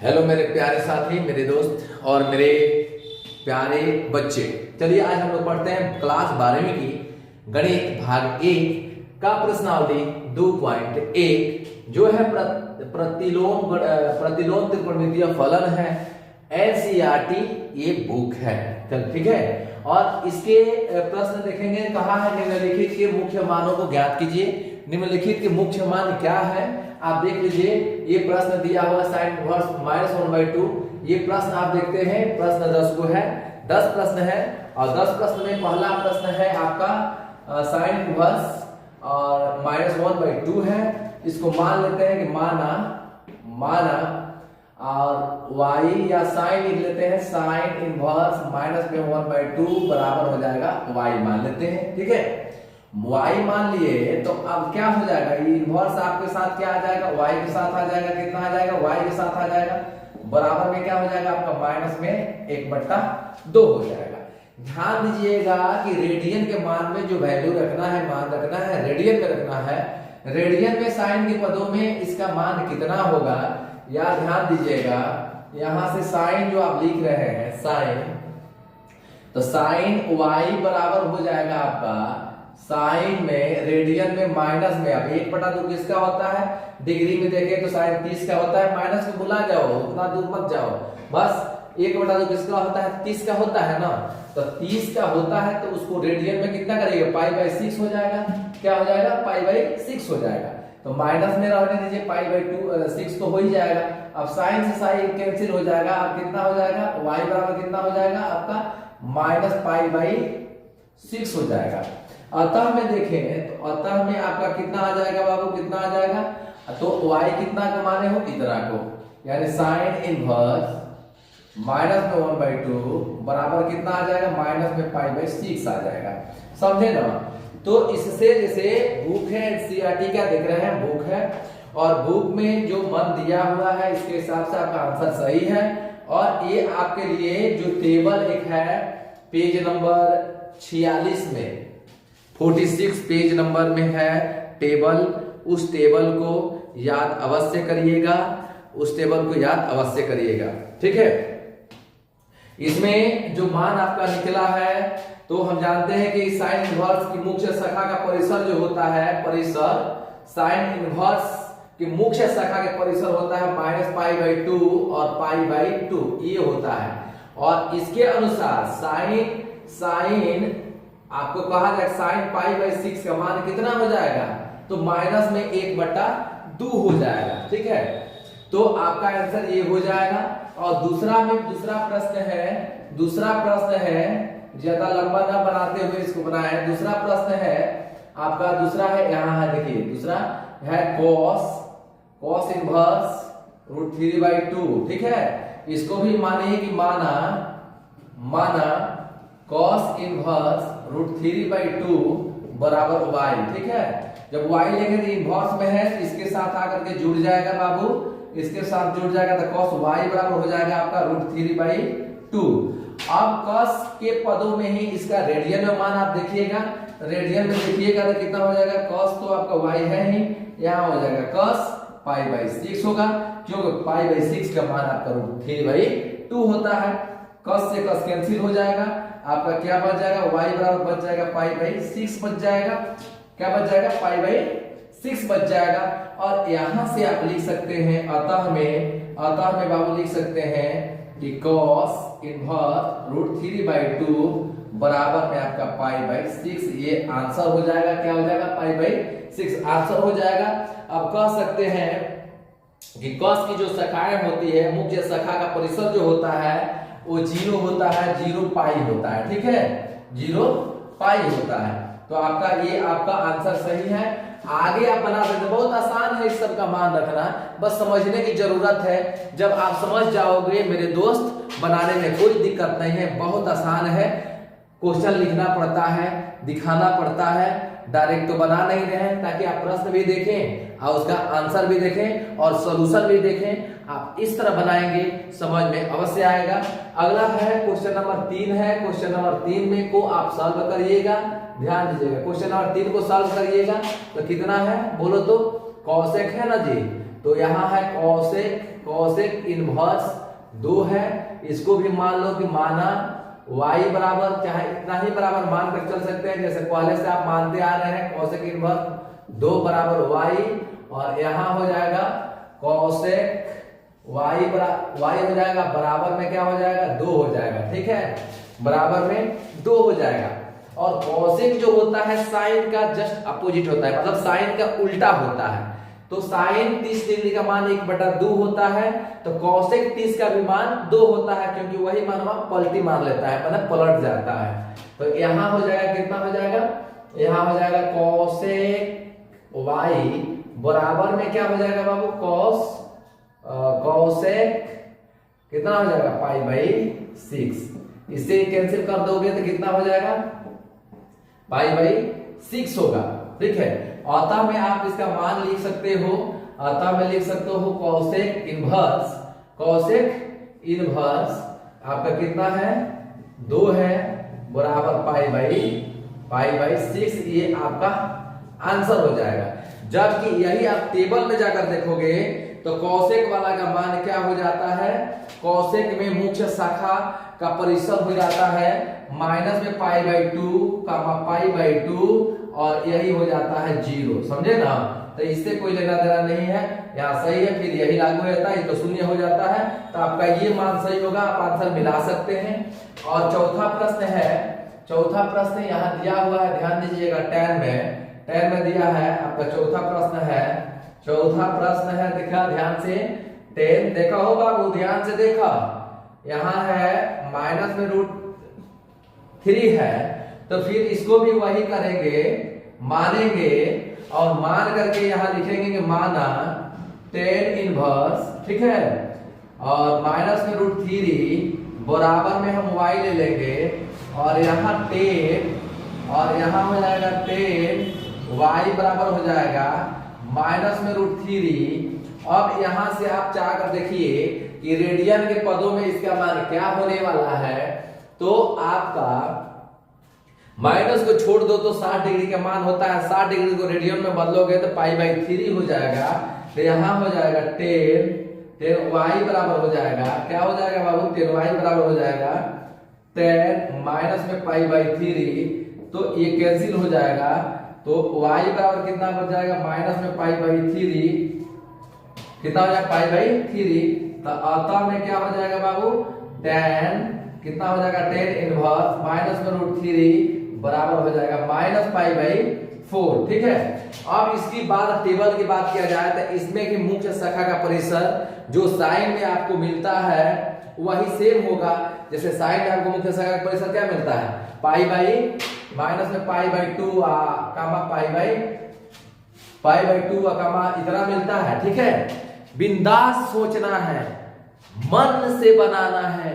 Hello मेरे प्यारे साथी, मेरे दोस्त और मेरे प्यारे बच्चे। चलिए आज हम लोग पढ़ते हैं क्लास 12वीं की गणित भाग 1 का प्रश्नावली 2.1 जो है प्रतिलोम त्रिकोणमितीय फलन है। एनसीईआरटी ये बुक है। चल ठीक है। और इसके प्रश्न देखेंगे। कहा है निम्नलिखित के मुख्य मानों को ज्ञात कीजिए। निम्नलिखित के मुख्य मान क्या है आप देख लीजिए। ये प्रश्न दिया हुआ साइन इनवर्स -1/2। ये प्रश्न आप देखते हैं प्रश्न 10 को है। 10 प्रश्न है और 10 प्रश्न में पहला प्रश्न है आपका साइन इनवर्स और -1/2 है। इसको मान लेते हैं कि माना और y या साइन लिख लेते हैं। साइन इनवर्स -1/2 बराबर हो जाएगा y मान लेते हैं। ठीक है, y मान लिए तो अब क्या हो जाएगा, ये इनवर्स आपके साथ क्या आ जाएगा, y के साथ आ जाएगा। कितना आ जाएगा, y के साथ आ जाएगा। बराबर में क्या हो जाएगा आपका माइनस में 1/2 हो जाएगा। ध्यान दीजिएगा कि रेडियन के मान में जो वैल्यू रखना है, मान रखना है रेडियन में रखना है। रेडियन में साइन के पदों में इसका मान कितना होगा या ध्यान दीजिएगा। यहां से साइन जो आप लिख रहे हैं साइन, तो साइन y बराबर हो जाएगा आपका साइन में रेडियन में माइनस में। अब 1/2 किसका होता है, डिग्री में देखें तो साइन 30 का होता है। माइनस को भुला जाओ, उतना दूर मत जाओ। बस 1/2 किसका होता है, 30 का होता है ना। तो 30 का होता है तो उसको रेडियन में कितना करेंगे, π/6 हो जाएगा। क्या हो जाएगा, π/6 हो जाएगा। तो माइनस में रहने दीजिए, π/6 तो हो ही जाएगा। अब साइन से साइन कैंसिल हो जाएगा। अब कितना हो जाएगा, y बराबर कितना हो जाएगा आपका -π/6 हो जाएगा। अतः में देखें तो अतः में आपका कितना आ जाएगा बाबू, कितना आ जाएगा। तो y कितना को माने हो, इतना को, यानी साइन इनवर्स -1/2 बराबर कितना आ जाएगा, -π/6 आ जाएगा। समझे ना। तो इससे जैसे बुक है एनसीईआरटी का देख रहे हैं, बुक है और बुक में जो मन दिया हुआ है इसके हिसाब से आपका आंसर सही है। और ये आपके लिए जो टेबल एक है पेज नंबर 46 में, 46 पेज नंबर में है टेबल, उस टेबल को याद अवश्य करिएगा। उस टेबल को याद अवश्य करिएगा। ठीक है। इसमें जो मान आपका निकला है तो हम जानते हैं कि साइन इनवर्स की मुख्य शाखा का परिसर जो होता है, परिसर साइन इनवर्स की मुख्य शाखा के परिसर होता है -π/2 और π/2 ये होता है। और इसके अनुसार साइन आपको कहा जाए साइन π/6 का मान कितना हो जाएगा, तो माइनस में 1/2 हो जाएगा। ठीक है, तो आपका आंसर ये हो जाएगा। और दूसरा प्रश्न है ज्यादा लंबा ना बनाते हुए इसको बनाए। दूसरा प्रश्न है आपका, दूसरा है यहाँ है, देखिए दूसरा है cos इनवर्स √3/2। ठीक है, इसको भी मानिए कि माना cos इनवर्स √3/2 बराबर y। ठीक है, जब y लेंगे तो इनवर्स में है, इसके साथ आकर के जुड़ जाएगा बाबू, इसके साथ जुड़ जाएगा तो cos y बराबर हो जाएगा आपका √3/2। अब cos के पदों में ही इसका रेडियन में मान आप देखिएगा। रेडियन में देखिएगा तो कितना हो जाएगा, cos तो आपका y है ही, यहाँ हो जाएगा cos π/6 होगा, क्योंकि π/6 का मान आपका √3/2 होता है। cos से cos कैंसिल हो जाएगा, आपका क्या बच जाएगा, y बराबर बच जाएगा π/6 बच जाएगा। क्या बच जाएगा, π/6 बच जाएगा। और यहां से आप लिख सकते हैं अतः में बाबू लिख सकते हैं कि cos इनवर्स √3/2 बराबर में आपका π/6 ये आंसर हो जाएगा। क्या हो जाएगा, π/6 आंसर हो जाएगा। अब कह सकते हैं कि cos की जो शाखाएं होती है, मुख्य शाखा का परिसर जो होता है वो 0 होता है, 0π होता है। ठीक है, 0π होता है। तो आपका ये आपका आंसर सही है। आगे आप बना सकते, बहुत आसान है इस सब का मान रखना, बस समझने की जरूरत है। जब आप समझ जाओगे मेरे दोस्त, बनाने में कोई दिक्कत नहीं है, बहुत आसान है। क्वेश्चन लिखना पड़ता है, दिखाना पड़ता है, डायरेक्ट तो बना नहीं रहे हैं, ताकि आप प्रश्न भी देखें और उसका आंसर भी देखें और सॉल्यूशन भी देखें। आप इस तरह बनाएंगे समझ में अवश्य आएगा। अगला है क्वेश्चन नंबर 3 है। क्वेश्चन नंबर 3 में को आप सॉल्व करिएगा। ध्यान दीजिएगा, क्वेश्चन नंबर 3 को सॉल्व करिएगा तो कितना है बोलो तो, कॉसेक है ना जी, तो यहाँ है कॉसेक कोसेक इनवर्स 2 है। इसको भी मान लो कि माना y बराबर, चाहे इतना ही बराबर मान कर चल सकते हैं जैसे पहले से आप मानते आ रहे हैं, कोसेक इनवर्स 2 बराबर y, और यहां हो जाएगा कोसेक y हो जाएगा बराबर में क्या हो जाएगा 2 हो जाएगा, ठीक है, बराबर में 2 हो जाएगा। और कोसेक जो होता है साइन का जस्ट अपोजिट होता है, मतलब साइन का उल्टा होता है। तो साइन 30 डिग्री का मान 1/2 होता है, तो कोसेक 30 का भी मान 2 होता है, क्योंकि वही मान वहां पलटी मार लेता है, मतलब पलट जाता है। तो यहां हो जाएगा, कितना हो जाएगा, यहां हो जाएगा कोसेक y बराबर में क्या हो जाएगा बाबू, कोसेक कितना हो जाएगा π/6। इससे कैंसिल कर दोगे तो कितना हो जाएगा, π/6 होगा, ठीक है। अतः में आप इसका मान लिख सकते हो, अतः में लिख सकते हो कोसेक इनवर्स आपका कितना है 2 है बराबर π/6, ये आपका आंसर हो जाएगा। जबकि यही आप टेबल में जाकर देखोगे तो कोसेक वाला का मान क्या हो जाता है, कोसेक में मुख्य शाखा का परिसर हो जाता है माइनस में π/2 और यही हो जाता है 0, समझे ना। तो इससे कोई लेना देना नहीं है, यहाँ सही है, फिर यही लागू होता है, ये तो शून्य हो जाता है। तो आपका ये मान सही होगा, आप आंसर मिला सकते हैं। और चौथा प्रश्न यहाँ दिया हुआ है, ध्यान दीजिएगा, 10 में दिया है आपका। चौथा प्रश्न है, देखा ध्यान से, 10 देखा हो बाबू, ध्यान से देखा, यहाँ है माइनस में √3 है, तो फिर इसको भी वही करेंगे, मानेंगे, और मान करके यहाँ लिखेंगे कि माना 10 इनवर्स, ठीक है, और माइनस में √3 बराबर में हम y ले लेंगे, और यहाँ 10 और यहाँ हो जाएगा 10, y बराबर हो जाएगा माइनस में √3। अब यहाँ से आप चाह कर देखिए कि रेडियन के पदों में इसका मान क्या होने वाला है। तो आपका माइनस को छोड़ दो तो 60 डिग्री का मान होता है, 60 डिग्री को रेडियन में बदलोगे तो π/3 हो जाएगा। तो यहाँ हो जाएगा 10 y बराबर हो जाएगा, क्या हो जाएगा बाबू, 10 y बराबर हो जाएगा 10 माइनस में π/3, तो ये कैंसिल हो जाएगा। तो y बराबर कितना हो जाएगा, माइनस में π/3 कितना हो जाएगा π/3। तो अतः में क्या हो जाएगा बाबू, 10 कितना हो जाएगा, 10 इनवर्स माइनस में √3 बराबर हो जाएगा -π/4, ठीक है। अब इसकी बात टेबल की बात किया जाए तो इसमें की मुख्य शाखा का परिसर जो साइन में आपको मिलता है वही सेम होगा। जैसे साइन में आपको मुख्य शाखा का परिसर क्या मिलता है, माइनस में π/2 π/2 इतना मिलता है, ठीक है। बिंदास सोचना है, मन से बनाना है,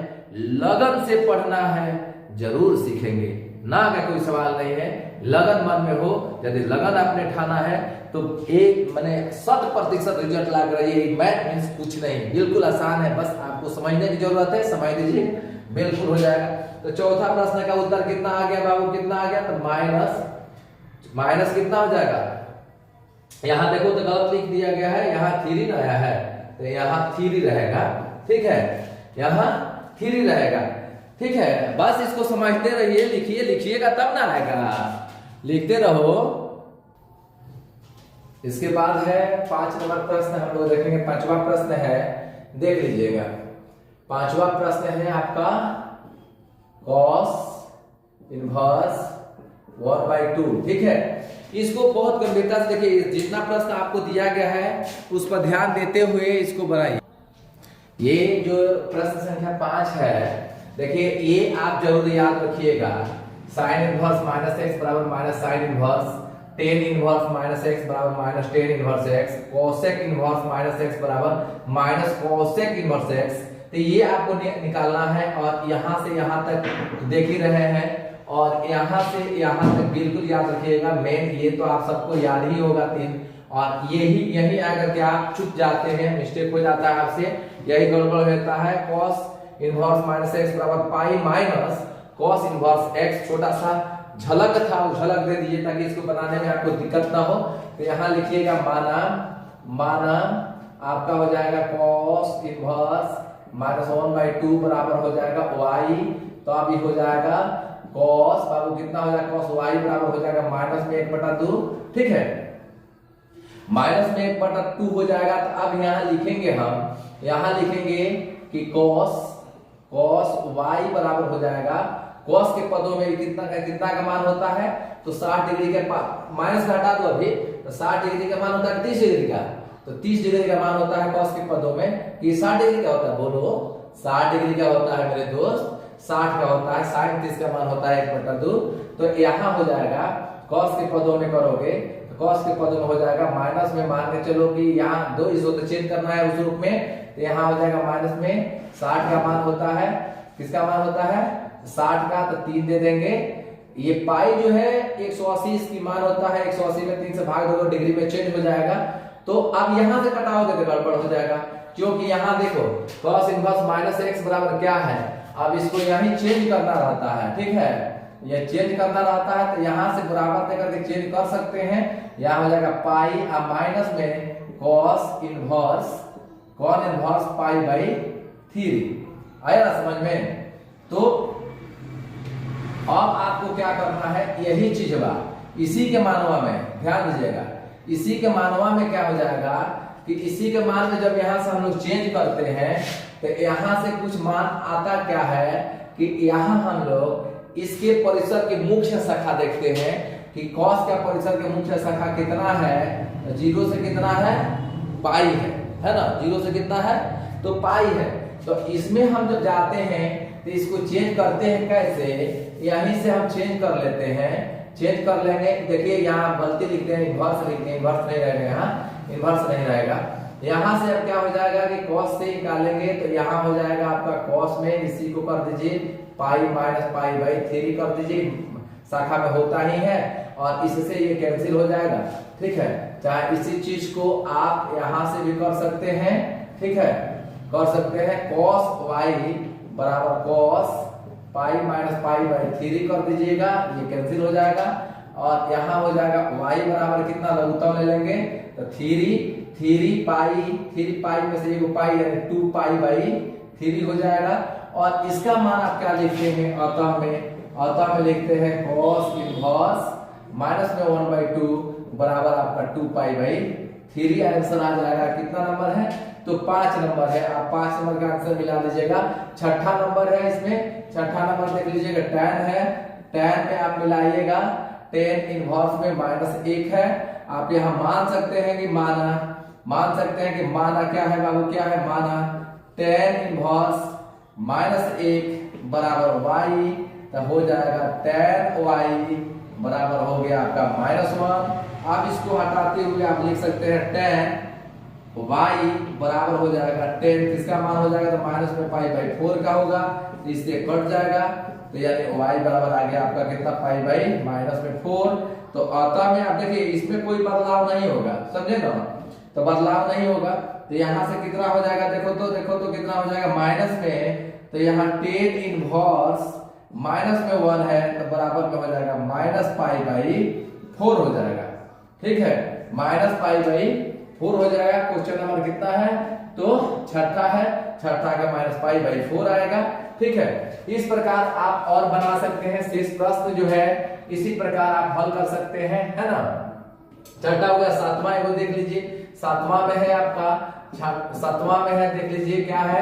लगन से पढ़ना है, जरूर सीखेंगे ना का कोई सवाल नहीं है। लगन मन में हो, यदि लगन आपने ठाना है तो एक माने 100% रिजल्ट ला कर, ये मैथ मींस कुछ नहीं, बिल्कुल आसान है, बस आपको समझने की जरूरत है, समझ लीजिए बिल्कुल हो जाएगा। तो चौथा प्रश्न का उत्तर कितना आ गया बाबू, कितना आ गया, तो माइनस कितना हो जाएगा, यहाँ देखो तो गलत लिख दिया गया है, यहाँ 3 आया है, तो यहाँ 3 रहेगा, ठीक है, यहाँ 3 रहेगा, ठीक है। बस इसको समझते रहिए, लिखिएगा तब ना आएगा, लिखते रहो। इसके बाद है 5 नंबर प्रश्न, हम लोग देखेंगे। 5वां प्रश्न है, देख लीजिएगा। 5वां प्रश्न है आपका cos इनवर्स 1/2, ठीक है। इसको बहुत गंभीरता से देखिए, जितना प्रश्न आपको दिया गया है उस पर ध्यान देते हुए इसको बनाइए। ये जो प्रश्न संख्या 5 है, देखिए ये आप जरूर याद रखिएगा। साइन इनवर्स -x बराबर minus sine inverse, tan inverse -x बराबर minus tan inverse x, cosec inverse -x बराबर माइनस कोसेक इनवर्स x। तो ये आपको निकालना है, और यहाँ से यहाँ तक देख ही रहे हैं, और यहाँ से यहाँ तक बिल्कुल याद रखिएगा। मेन ये तो आप सबको याद ही होगा 3, और यही आकर के आप चुप जाते हैं, मिस्टेक हो जाता है आपसे, यही गड़बड़ होता है। cos इनवर्स -x बराबर pi minus cos inverse x, छोटा सा झलक था, झलक दे दीजिए ताकि इसको बनाने में आपको दिक्कत ना हो। तो यहाँ लिखिएगा माना आपका हो जाएगा cos इनवर्स -1/2 बराबर हो जाएगा y। तो अब ये हो जाएगा cos बाबू कितना हो जाएगा cos y बराबर हो जाएगा -1/2। ठीक है, -1/2 हो जाएगा। तो अब यहाँ लिखेंगे हम, यहाँ लिखेंगे कि cos y बराबर हो जाएगा, cos के पदों में कितना का मान होता है, तो 60 डिग्री के माइनस का हटा दो अभी, तो 60 डिग्री का मान होता है 30 डिग्री का। तो 30 डिग्री का मान होता है cos के पदों में कि 60 डिग्री का होता है, बोलो 60 डिग्री का होता है मेरे दोस्त, 60 का होता है, 60 30 का मान होता है 1/2। तो यहाँ हो जाएगा cos के पदों में करोगे तो cos के पदों में हो जाएगा माइनस में, मान के चलो कि यहाँ 2 इसको तो चेंज करना है उस रूप में, तो यहाँ हो जाएगा माइनस में 60 का मान होता है, किसका मान होता है 60 का, तो 3 दे देंगे। ये पाई जो है 180 इसकी मान होता है, 180 में 3 से भाग दोगे डिग्री में चेंज हो जाएगा। तो अब यहां से कटाओगे तो गड़बड़ हो जाएगा, क्योंकि यहां देखो cos इनवर्स -x बराबर क्या है, अब इसको यहीं चेंज करना रहता है। ठीक है, ये चेंज करना रहता है, तो यहां से बराबर देकर के चेंज कर सकते हैं। यहां हो जाएगा पाई अब माइनस में cos इनवर्स पाई/3। आया ना समझ में। तो अब आपको क्या करना है, यही चीज बा इसी के मानवा में ध्यान दीजिएगा, इसी के मानवा में क्या हो जाएगा कि इसी के मान में जब यहां से हम लोग चेंज करते हैं तो यहां से कुछ मान आता क्या है कि यहां हम लोग इसके परिसर की मुख्य शाखा देखते हैं कि cos का परिसर के मुख्य शाखा कितना है, 0 से कितना है पाई है ना, 0 से कितना है तो पाई है। तो इसमें हम जब जाते हैं तो इसको चेंज करते हैं कैसे, यहीं से हम चेंज कर लेते हैं, चेंज कर लेंगे। देखिए यहाँ गलती लिखते हैं, इन्वर्स लिखते हैं, इन्वर्स नहीं रहेगा, यहाँ इन्वर्स नहीं रहेगा। यहाँ से अब क्या हो जाएगा कि cos से निकालेंगे तो यहाँ हो जाएगा आपका cos में इसी को कर दीजिए पाई-पाई/3 कर दीजिए, शाखा में होता ही है, और इससे ये कैंसिल हो जाएगा। ठीक है, चाहे इसी चीज को आप यहाँ से भी कर सकते हैं। ठीक है, कर सकते हैं cos y बराबर cos पाई-पाई/3 कर दीजिएगा, ये कैंसिल हो जाएगा। और यहाँ हो जाएगा y बराबर कितना लघुत्तम ले लेंगे तो 3 पाई में से एक पाई यानी 2 पाई/3 हो जाएगा। और इसका मान आप क्या लिखेंगे, अतः में लिखते हैं cos इनवर्स -1/2 बराबर आपका 2 पाई/3। आंसर आ जाएगा, कितना नंबर है तो 5 नंबर है। आप 5 नंबर का आंसर मिला लीजिएगा। छठा नंबर है, इसमें छठा नंबर देख लीजिएगा tan है, tan में आप मिलाइएगा, tan इनवर्स में -1 है। आप यहाँ मान सकते हैं कि माना क्या है बाबू, क्या है माना tan इनवर्स -1 बराबर y, तो हो जाएगा tan y बराबर हो गया आपका -1। आप इसको हटाते हुए आप लिख सकते हैं tan y बराबर हो जाएगा 10, किसका मान हो जाएगा तो माइनस में पाई/4 का होगा, तो इससे कट जाएगा। तो यानी y बराबर आ गया आपका कितना पाई/-4। तो अतः में आप देखिए इसमें कोई बदलाव नहीं होगा, समझे ना, तो बदलाव नहीं होगा। तो यहाँ से कितना हो जाएगा, देखो तो कितना हो जाएगा माइनस में, तो यहाँ tan इनवर्स माइनस में 1 है तो बराबर में हो जाएगा -पाई/4 हो जाएगा। ठीक है, -पाई/4 हो जाएगा। क्वेश्चन नंबर कितना है तो छठा है, छठा का -पाई/4 आएगा। ठीक है, इस प्रकार आप और बना सकते हैं। शेष प्रश्न जो है इसी प्रकार आप हल कर सकते हैं, है ना। छठा हो गया। सातवां एगो देख लीजिए, सातवां में है आपका, सातवां में है देख लीजिए क्या है,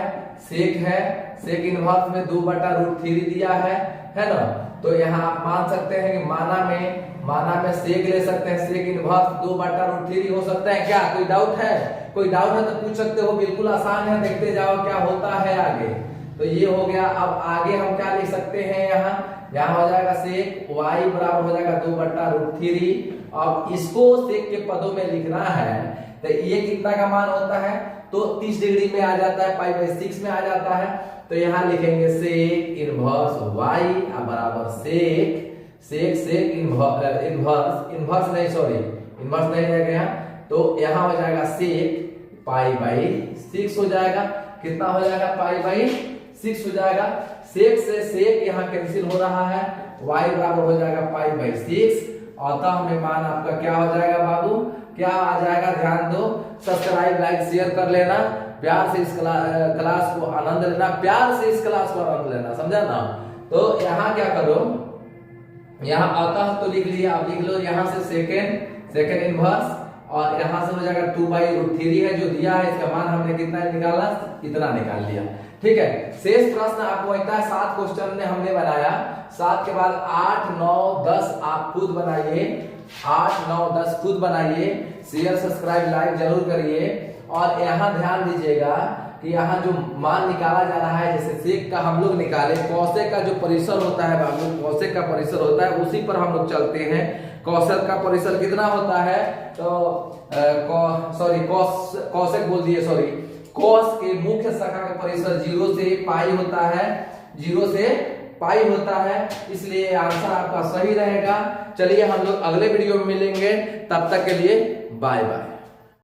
सेक है, सेक इनवर्स में 2/√3 दिया है ना। तो यहाँ आप मान सकते हैं कि माना में सेक ले सकते हैं, सेक इनवर्स 2/√3 हो सकता है क्या, कोई डाउट है तो पूछ सकते हो, बिल्कुल आसान है, देखते जाओ क्या होता है आगे। तो ये हो गया। अब आगे हम क्या लिख सकते हैं, यहाँ हो जाएगा सेक y बराबर हो जाएगा 2/√3। अब इसको सेक के पदों में लिखना है तो ये कितना का मान होता है तो 30 डिग्री में आ जाता है, पाई/6 में आ जाता है। तो यहाँ लिखेंगे सेक इनवर्स y बराबर सेक इनवर्स नहीं रह गया, तो यहाँ हो जाएगा सेक पाई/6 हो जाएगा। कितना हो जाएगा पाई/6 हो जाएगा। सेक से सेक यहाँ कैंसिल हो रहा है, y बराबर हो जाएगा पाई/6। अतः में मान आपका क्या हो जाएगा बाबू, क्या आ जाएगा ध्यान दो, सब्सक्राइब लाइक शेयर कर लेना, प्यार से इस क्लास को आनंद लेना, प्यार से इस क्लास को आनंद लेना, समझा ना। तो यहाँ क्या करो, यहाँ अतः तो लिख लिया, अब लिख लो यहाँ से सेकेंड इनवर्स, और यहाँ से हो जाएगा 2/√3 है जो दिया है, इसका मान हमने कितना निकाला, इतना निकाल लिया। ठीक है, शेष प्रश्न आपको लगता है 7 क्वेश्चन ने हमने बनाया, 7 के बाद 8, 9, 10 आप खुद बनाइए, 8, 9, 10 खुद बनाइए, शेयर सब्सक्राइब लाइक जरूर करिए। और यहाँ ध्यान दीजिएगा कि यहाँ जो मान निकाला जा रहा है, जैसे सेक का हम लोग निकाले, कौशेक का जो परिसर होता है बाबू, कौशेक का परिसर होता है, उसी पर हम लोग चलते हैं। कौशेक का परिसर कितना होता है, तो कौशेक बोल दिए, सॉरी, कौश के मुख्य शाखा का परिसर 0 से पाई होता है, 0 से पाई होता है, इसलिए आंसर आपका सही रहेगा। चलिए हम लोग अगले वीडियो में मिलेंगे, तब तक के लिए बाय बाय।